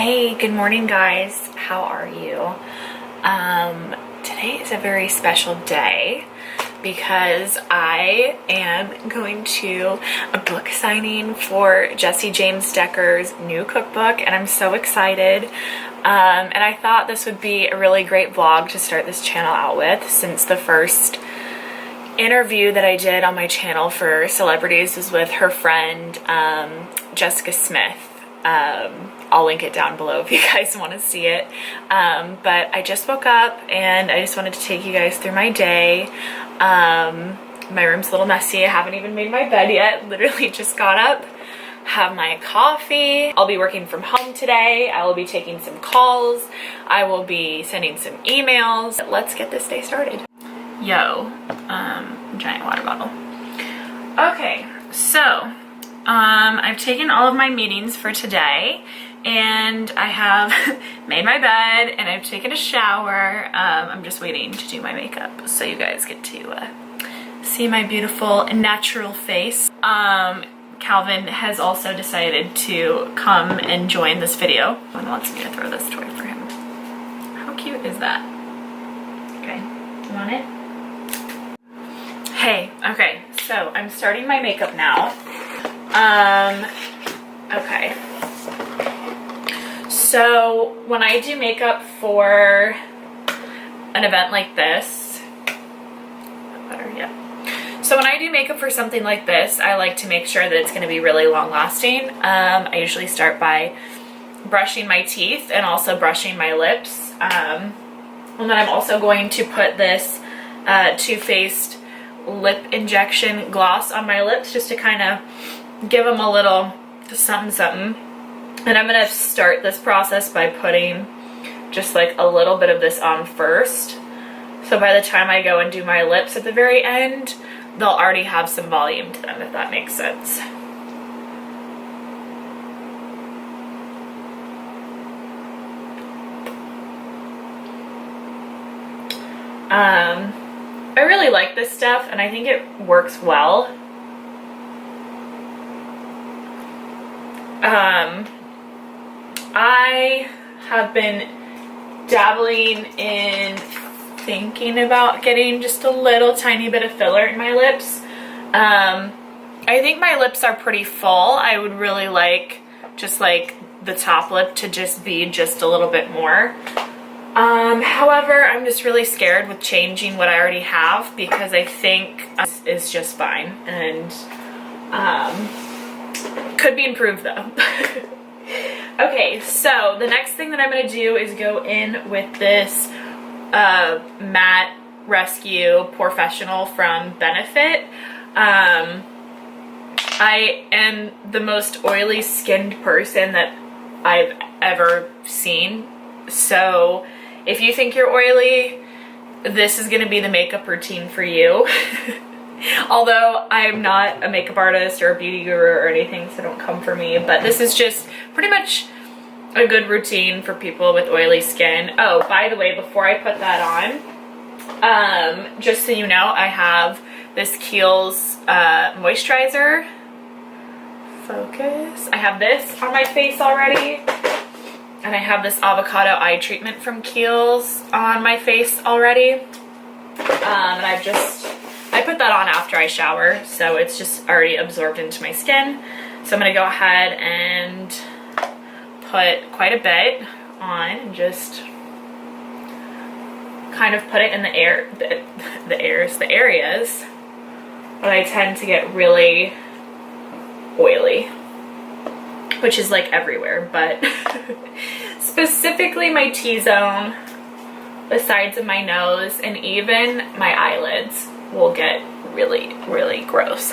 Hey, good morning guys. How are you? Today is a very special day because I am going to a book signing for Jessie James Decker's new cookbook, and I'm so excited. And I thought this would be a really great vlog to start this channel out with, since the first interview that I did on my channel for celebrities was with her friend Jessica Smith. I'll link it down below if you guys want to see it. But I just woke up and I just wanted to take you guys through my day. My room's a little messy. I haven't even made my bed yet. Literally just got up, have my coffee. I'll be working from home today. I will be taking some calls. I will be sending some emails. Let's get this day started. Yo, giant water bottle. Okay, so I've taken all of my meetings for today, and I have made my bed and I've taken a shower. I'm just waiting to do my makeup so you guys get to see my beautiful natural face. Calvin has also decided to come and join this video and wants me to throw this toy for him. How cute is that? Okay, you want it? Hey, okay, so I'm starting my makeup now. Okay. So when I do makeup for an event like this, So when I do makeup for something like this, I like to make sure that it's going to be really long lasting. I usually start by brushing my teeth and also brushing my lips. And then I'm also going to put this Too Faced lip injection gloss on my lips just to kind of give them a little something. And I'm gonna start this process by putting just like a little bit of this on first. So by the time I go and do my lips at the very end, they'll already have some volume to them, if that makes sense. I really like this stuff and I think it works well. I have been dabbling in thinking about getting just a little tiny bit of filler in my lips. I think my lips are pretty full. I would really like just like the top lip to just be just a little bit more. However, I'm just really scared with changing what I already have because I think is just fine and could be improved though. Okay, so the next thing that I'm going to do is go in with this Matte Rescue Professional from Benefit. I am the most oily skinned person that I've ever seen, so if you think you're oily, this is going to be the makeup routine for you. Although I'm not a makeup artist or a beauty guru or anything, so don't come for me, but this is just pretty much a good routine for people with oily skin. Oh, by the way, before I put that on, just so you know, I have this Kiehl's moisturizer. Focus. I have this on my face already, and I have this avocado eye treatment from Kiehl's on my face already, and I put that on after I shower, so it's just already absorbed into my skin. So I'm going to go ahead and put quite a bit on and just kind of put it in the areas but I tend to get really oily, which is like everywhere, but specifically my T-zone, the sides of my nose, and even my eyelids will get really, really gross.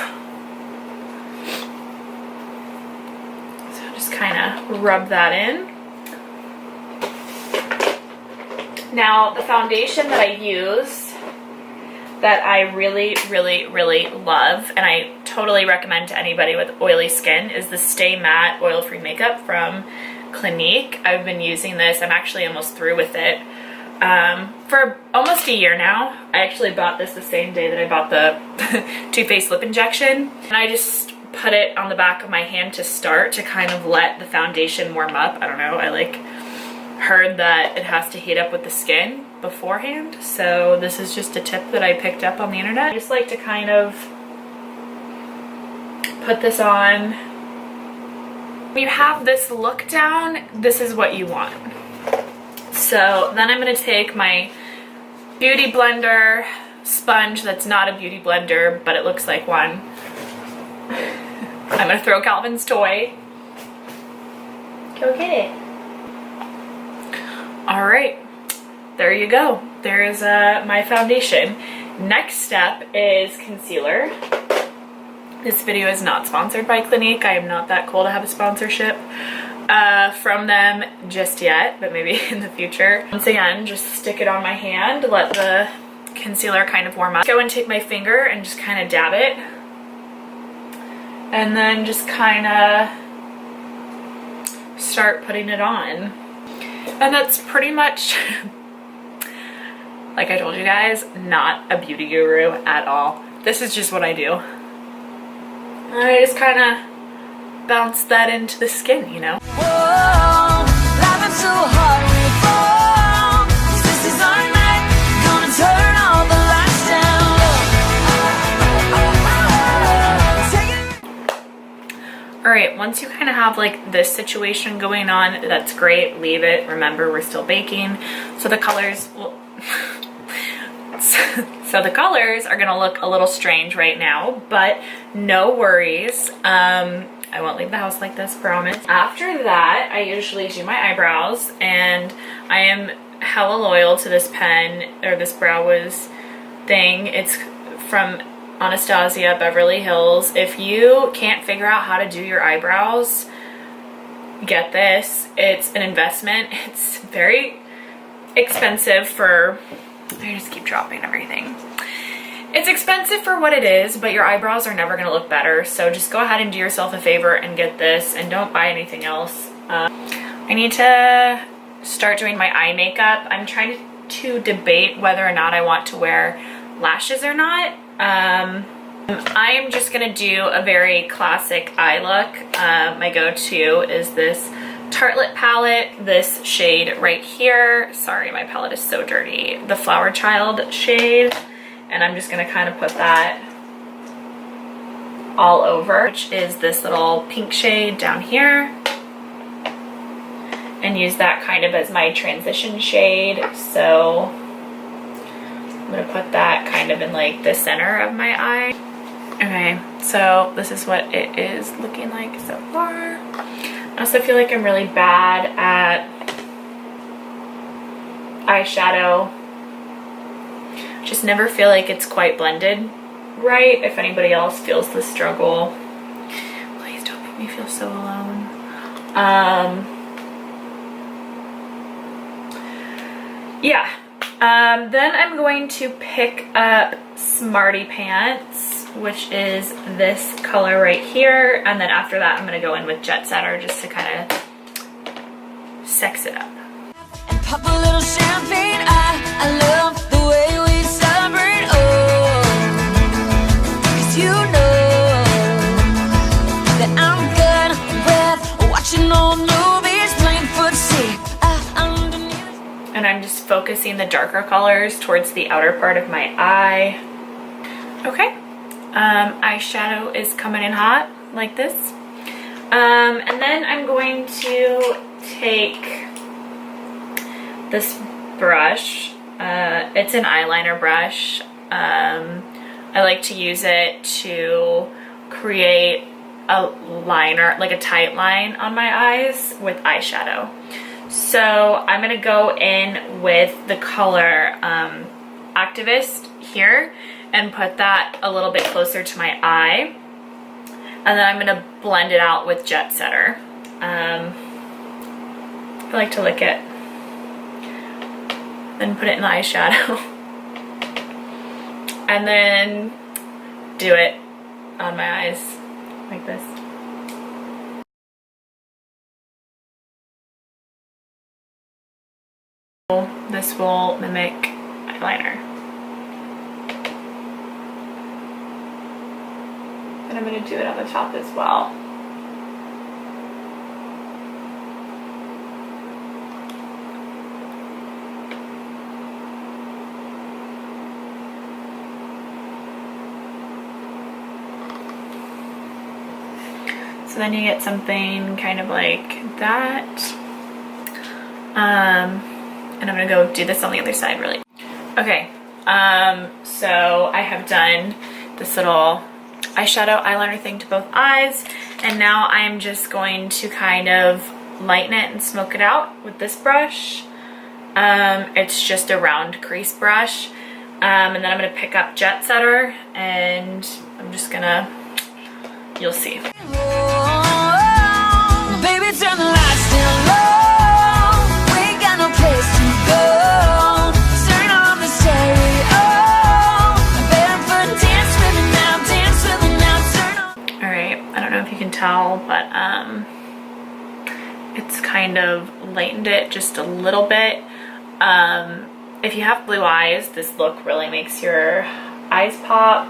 So just kind of rub that in. Now the foundation that I use that I really, really, really love, and I totally recommend to anybody with oily skin, is the Stay Matte Oil-Free Makeup from Clinique. I've been using this. I'm actually almost through with it. For almost a year now. I actually bought this the same day that I bought the Too Faced lip injection, and I just put it on the back of my hand to start to kind of let the foundation warm up. I don't know, I like heard that it has to heat up with the skin beforehand. So this is just a tip that I picked up on the internet. I just like to kind of put this on. When you have this look down, this is what you want. So then I'm gonna take my beauty blender sponge that's not a beauty blender, but it looks like one. I'm gonna throw Calvin's toy. Go get it. All right, there you go. There is my foundation. Next step is concealer. This video is not sponsored by Clinique. I am not that cool to have a sponsorship from them just yet, but maybe in the future. Once again, just stick it on my hand, let the concealer kind of warm up. Go and take my finger and just kind of dab it. And then just kind of start putting it on. And that's pretty much, like I told you guys, not a beauty guru at all. This is just what I do. I just kind of bounce that into the skin, you know? Whoa, life is so hard when you fall. This is our night, gonna turn all the lights down. All right, once you kind of have like this situation going on, that's great, leave it. Remember, we're still baking. So the colors, well, so the colors are gonna look a little strange right now, but no worries. I won't leave the house like this, promise. After that, I usually do my eyebrows, and I am hella loyal to this pen, or this Brow Wiz thing. It's from Anastasia Beverly Hills. If you can't figure out how to do your eyebrows, get this. It's an investment. It's very expensive for, I just keep dropping everything. It's expensive for what it is, but your eyebrows are never gonna look better. So just go ahead and do yourself a favor and get this, and don't buy anything else. I need to start doing my eye makeup. I'm trying to debate whether or not I want to wear lashes or not. I am just gonna do a very classic eye look. My go-to is this Tartelette palette, this shade right here. Sorry, my palette is so dirty. The Flower Child shade. And I'm just gonna kind of put that all over, which is this little pink shade down here. And use that kind of as my transition shade. So I'm gonna put that kind of in like the center of my eye. Okay, so this is what it is looking like so far. I also feel like I'm really bad at eyeshadow. Just never feel like it's quite blended right. If anybody else feels the struggle, please don't make me feel so alone. Yeah. Then I'm going to pick up Smarty Pants, which is this color right here. And then after that, I'm going to go in with Jet Setter just to kind of sex it up. And pop a little champagne. I love the way we celebrate. Oh, 'cause you know that I'm good with watching old movies, playing footsie underneath. And I'm just focusing the darker colors towards the outer part of my eye. Okay, eyeshadow is coming in hot like this. And then I'm going to take this brush. It's an eyeliner brush. I like to use it to create a liner, like a tight line on my eyes with eyeshadow. So I'm gonna go in with the color Activist here and put that a little bit closer to my eye. And then I'm gonna blend it out with Jet Setter. I like to lick it. Then put it in the eyeshadow. And then do it on my eyes like this. This will mimic eyeliner. and I'm going to do it on the top as well. So then you get something kind of like that. And I'm gonna go do this on the other side really. Okay, so I have done this little eyeshadow eyeliner thing to both eyes, and now I'm just going to kind of lighten it and smoke it out with this brush. It's just a round crease brush. And then I'm gonna pick up Jet Setter, and I'm just gonna, you'll see. Turn the lights down low. We ain't got no place to go. Turn on the stereo. Barefoot, dance with it now, dance with it now. Turn on. Alright, I don't know if you can tell, but it's kind of lightened it just a little bit. If you have blue eyes, this look really makes your eyes pop.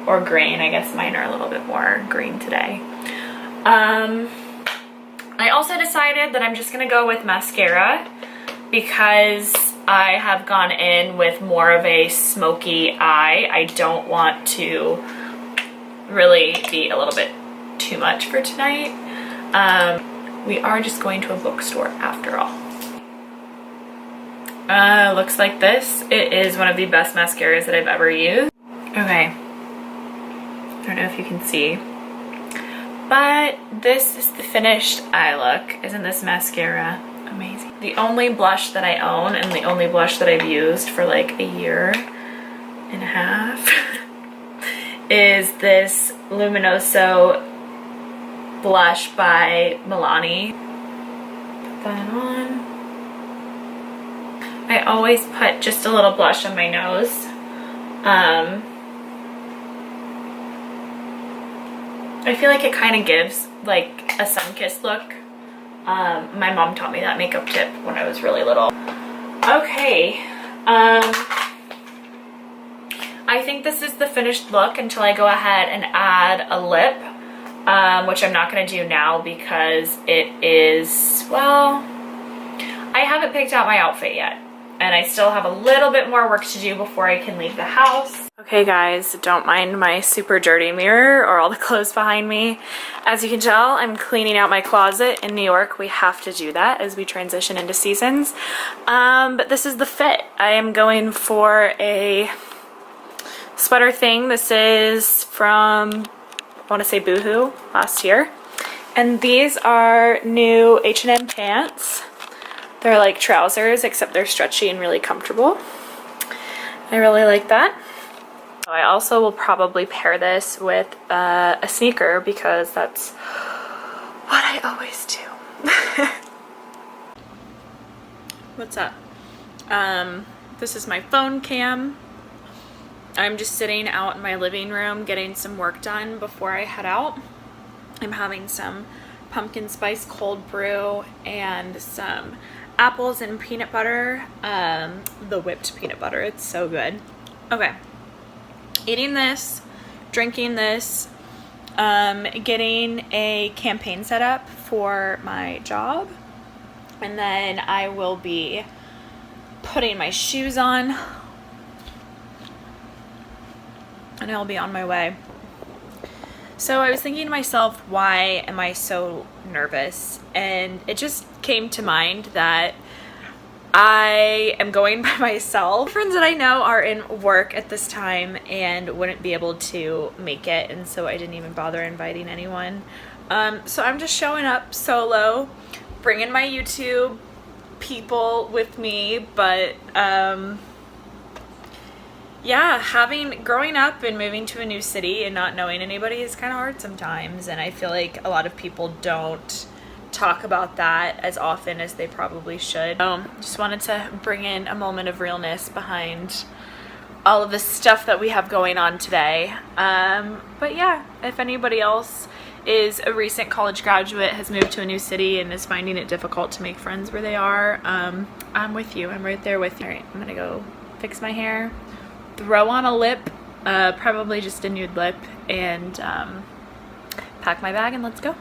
Or green, I guess mine are a little bit more green today. I also decided that I'm just gonna go with mascara because I have gone in with more of a smoky eye. I don't want to really be a little bit too much for tonight. We are just going to a bookstore after all. Looks like this. It is one of the best mascaras that I've ever used. Okay, I don't know if you can see, but this is the finished eye look. Isn't this mascara amazing? The only blush that I own and the only blush that I've used for like a year and a half is this Luminoso blush by Milani. Put that on. I always put just a little blush on my nose. I feel like it kind of gives like a sun-kissed look. My mom taught me that makeup tip when I was really little. Okay, I think this is the finished look until I go ahead and add a lip, which I'm not going to do now because it is, well, I haven't picked out my outfit yet. And I still have a little bit more work to do before I can leave the house. Okay guys, don't mind my super dirty mirror or all the clothes behind me. As you can tell, I'm cleaning out my closet. In New York, we have to do that as we transition into seasons. But this is the fit. I am going for a sweater thing. This is from, I want to say Boohoo, last year. And these are new H&M pants. They're like trousers, except they're stretchy and really comfortable. I really like that. I also will probably pair this with a sneaker because that's what I always do. What's up? This is my phone cam. I'm just sitting out in my living room getting some work done before I head out. I'm having some pumpkin spice cold brew and some apples and peanut butter, the whipped peanut butter. It's so good. Okay, eating this, drinking this, getting a campaign set up for my job, and then I will be putting my shoes on and I'll be on my way. So I was thinking to myself, why am I so nervous? And it just came to mind that I am going by myself. Friends that I know are in work at this time and wouldn't be able to make it, and so I didn't even bother inviting anyone. So I'm just showing up solo, bringing my YouTube people with me, but yeah, growing up and moving to a new city and not knowing anybody is kind of hard sometimes, and I feel like a lot of people don't talk about that as often as they probably should. Just wanted to bring in a moment of realness behind all of the stuff that we have going on today. But yeah, if anybody else is a recent college graduate, has moved to a new city and is finding it difficult to make friends where they are, I'm with you. I'm right there with you. All right, I'm gonna go fix my hair, throw on a lip, probably just a nude lip, and pack my bag and let's go.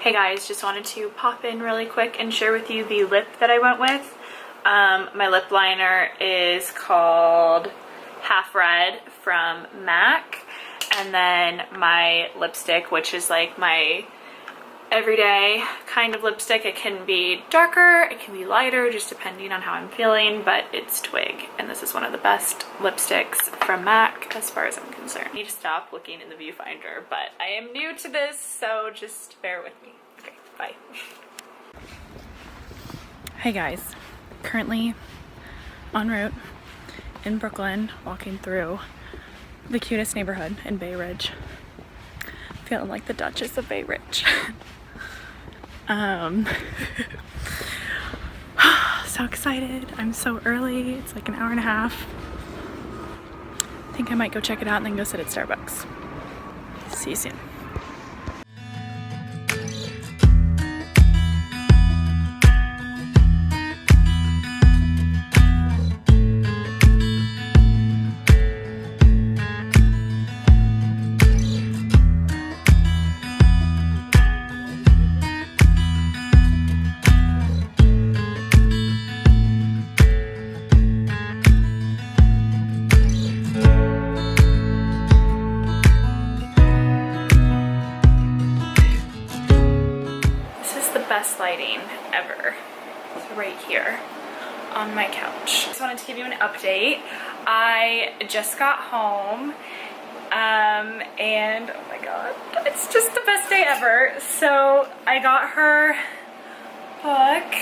Hey guys, just wanted to pop in really quick and share with you the lip that I went with. My lip liner is called Half Red from MAC, and then my lipstick, which is like my everyday kind of lipstick. It can be darker, it can be lighter, just depending on how I'm feeling, but it's Twig, and this is one of the best lipsticks from MAC as far as I'm concerned. I need to stop looking in the viewfinder, but I am new to this, so just bear with me. Okay, bye. Hey guys, currently en route in Brooklyn, walking through the cutest neighborhood in Bay Ridge. Feeling like the Duchess of Bay Ridge. So excited. I'm so early. It's like an hour and a half. I think I might go check it out and then go sit at Starbucks. See you soon. Best lighting ever. It's right here on my couch. Just wanted to give you an update. I just got home and oh my god, it's just the best day ever. So I got her book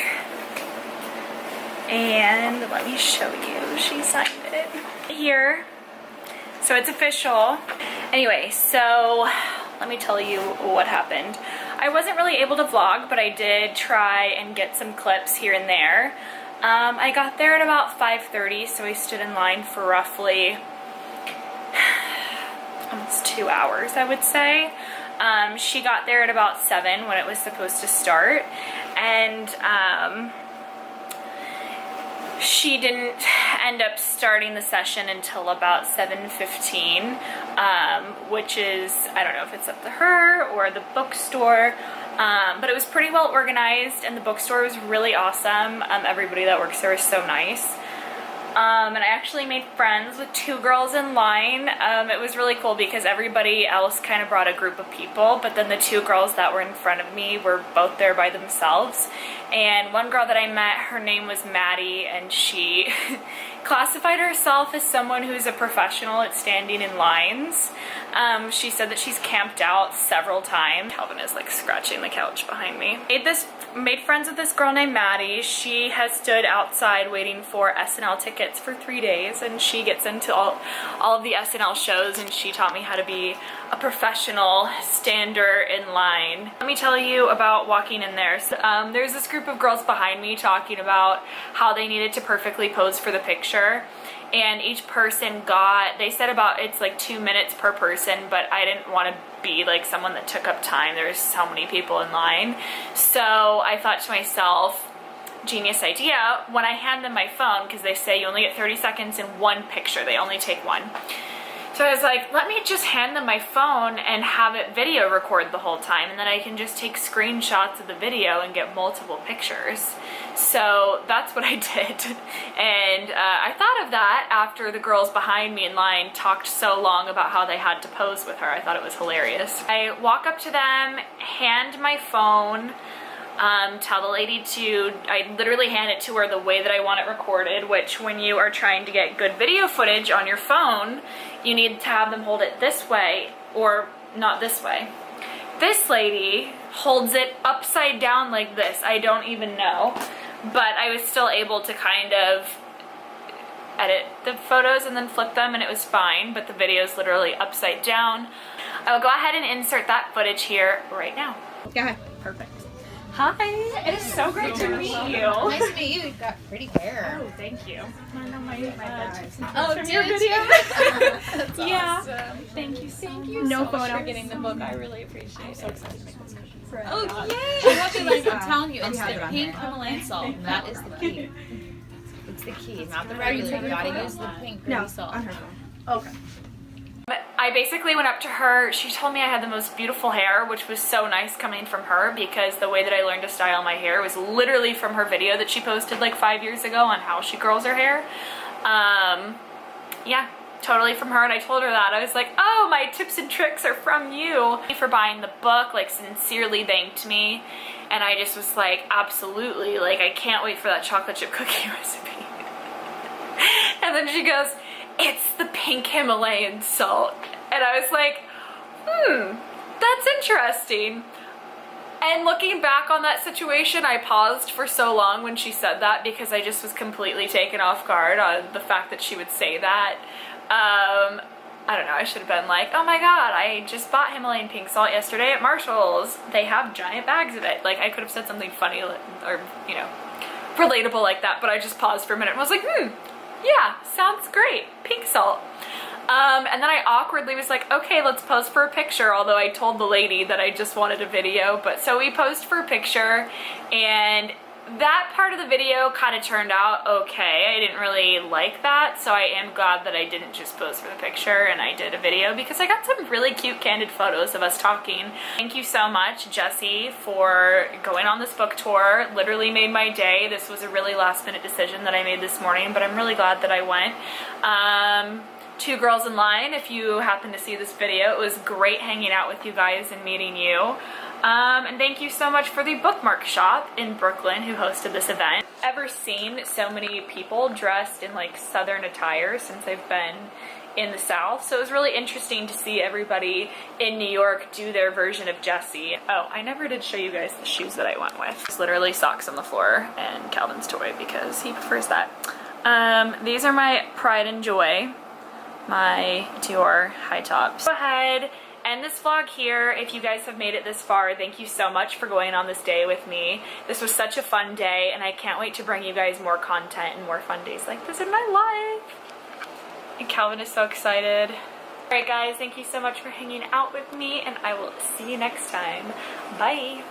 and let me show you. She signed it here. So it's official. Anyway, so let me tell you what happened. I wasn't really able to vlog, but I did try and get some clips here and there. I got there at about 5:30, so I stood in line for roughly almost 2 hours, I would say. She got there at about 7 when it was supposed to start, and she didn't end up starting the session until about 7:15, which is, I don't know if it's up to her or the bookstore, but it was pretty well organized, and the bookstore was really awesome. Everybody that works there is so nice. And I actually made friends with 2 girls in line. It was really cool because everybody else kind of brought a group of people, but then the 2 girls that were in front of me were both there by themselves. And one girl that I met, her name was Maddie, and she classified herself as someone who's a professional at standing in lines. She said that she's camped out several times. Calvin is like scratching the couch behind me. Made friends with this girl named Maddie. She has stood outside waiting for SNL tickets for 3 days, and she gets into all of the SNL shows, and she taught me how to be a professional stander in line. Let me tell you about walking in there. So, there's this group of girls behind me talking about how they needed to perfectly pose for the picture, and each person they said about, it's like 2 minutes per person, but I didn't want to be like someone that took up time. There's so many people in line. So I thought to myself, genius idea, when I hand them my phone, because they say you only get 30 seconds in one picture, they only take one. So I was like, let me just hand them my phone and have it video record the whole time, and then I can just take screenshots of the video and get multiple pictures. So that's what I did, and I thought of that after the girls behind me in line talked so long about how they had to pose with her. I thought it was hilarious. I walk up to them, hand my phone, tell the lady I literally hand it to her the way that I want it recorded, which when you are trying to get good video footage on your phone, you need to have them hold it this way, or not this way. This lady holds it upside down like this. I don't even know, but I was still able to kind of edit the photos and then flip them, and it was fine, but the video is literally upside down. I will go ahead and insert that footage here right now. Go ahead. Perfect. Hi, it is so great to meet you. Nice to meet you. You've got pretty hair. Oh, thank you. I know my Oh, from did your you? video. That's Yeah. awesome. Thank you so much. No for photo. getting the book. I really appreciate it. So excited to make this cookie. Oh, yay! I'm telling you, it's the pink Himalayan salt. That is the key. It's the key, not the regular. You gotta use the pink pretty salt. Okay. I basically went up to her. She told me I had the most beautiful hair, which was so nice coming from her because the way that I learned to style my hair was literally from her video that she posted like 5 years ago on how she curls her hair. Yeah, totally from her. And I told her that. I was like, oh, my tips and tricks are from you. For buying the book, like sincerely thanked me. And I just was like, absolutely, like I can't wait for that chocolate chip cookie recipe. And then she goes, it's the pink Himalayan salt. And I was like, that's interesting. And looking back on that situation, I paused for so long when she said that because I just was completely taken off guard on the fact that she would say that. I don't know, I should have been like, oh my god, I just bought Himalayan pink salt yesterday at Marshall's. They have giant bags of it. Like, I could have said something funny or, you know, relatable like that, but I just paused for a minute and was like, yeah, sounds great, pink salt. And then I awkwardly was like, okay, let's pose for a picture, although I told the lady that I just wanted a video. But so we posed for a picture, and that part of the video kind of turned out okay. I didn't really like that, so I am glad that I didn't just pose for the picture and I did a video because I got some really cute candid photos of us talking. Thank you so much, Jessie, for going on this book tour. Literally made my day. This was a really last minute decision that I made this morning, but I'm really glad that I went. Two girls in line, if you happen to see this video. It was great hanging out with you guys and meeting you. And thank you so much for the bookmark shop in Brooklyn who hosted this event. I've never seen so many people dressed in like Southern attire since I've been in the South. So it was really interesting to see everybody in New York do their version of Jessie. Oh, I never did show you guys the shoes that I went with. It's literally socks on the floor and Calvin's toy because he prefers that. These are my pride and joy, my Dior high tops. Go ahead, end this vlog here. If you guys have made it this far, thank you so much for going on this day with me. This was such a fun day, and I can't wait to bring you guys more content and more fun days like this in my life. And Calvin is so excited. Alright guys, thank you so much for hanging out with me, and I will see you next time. Bye!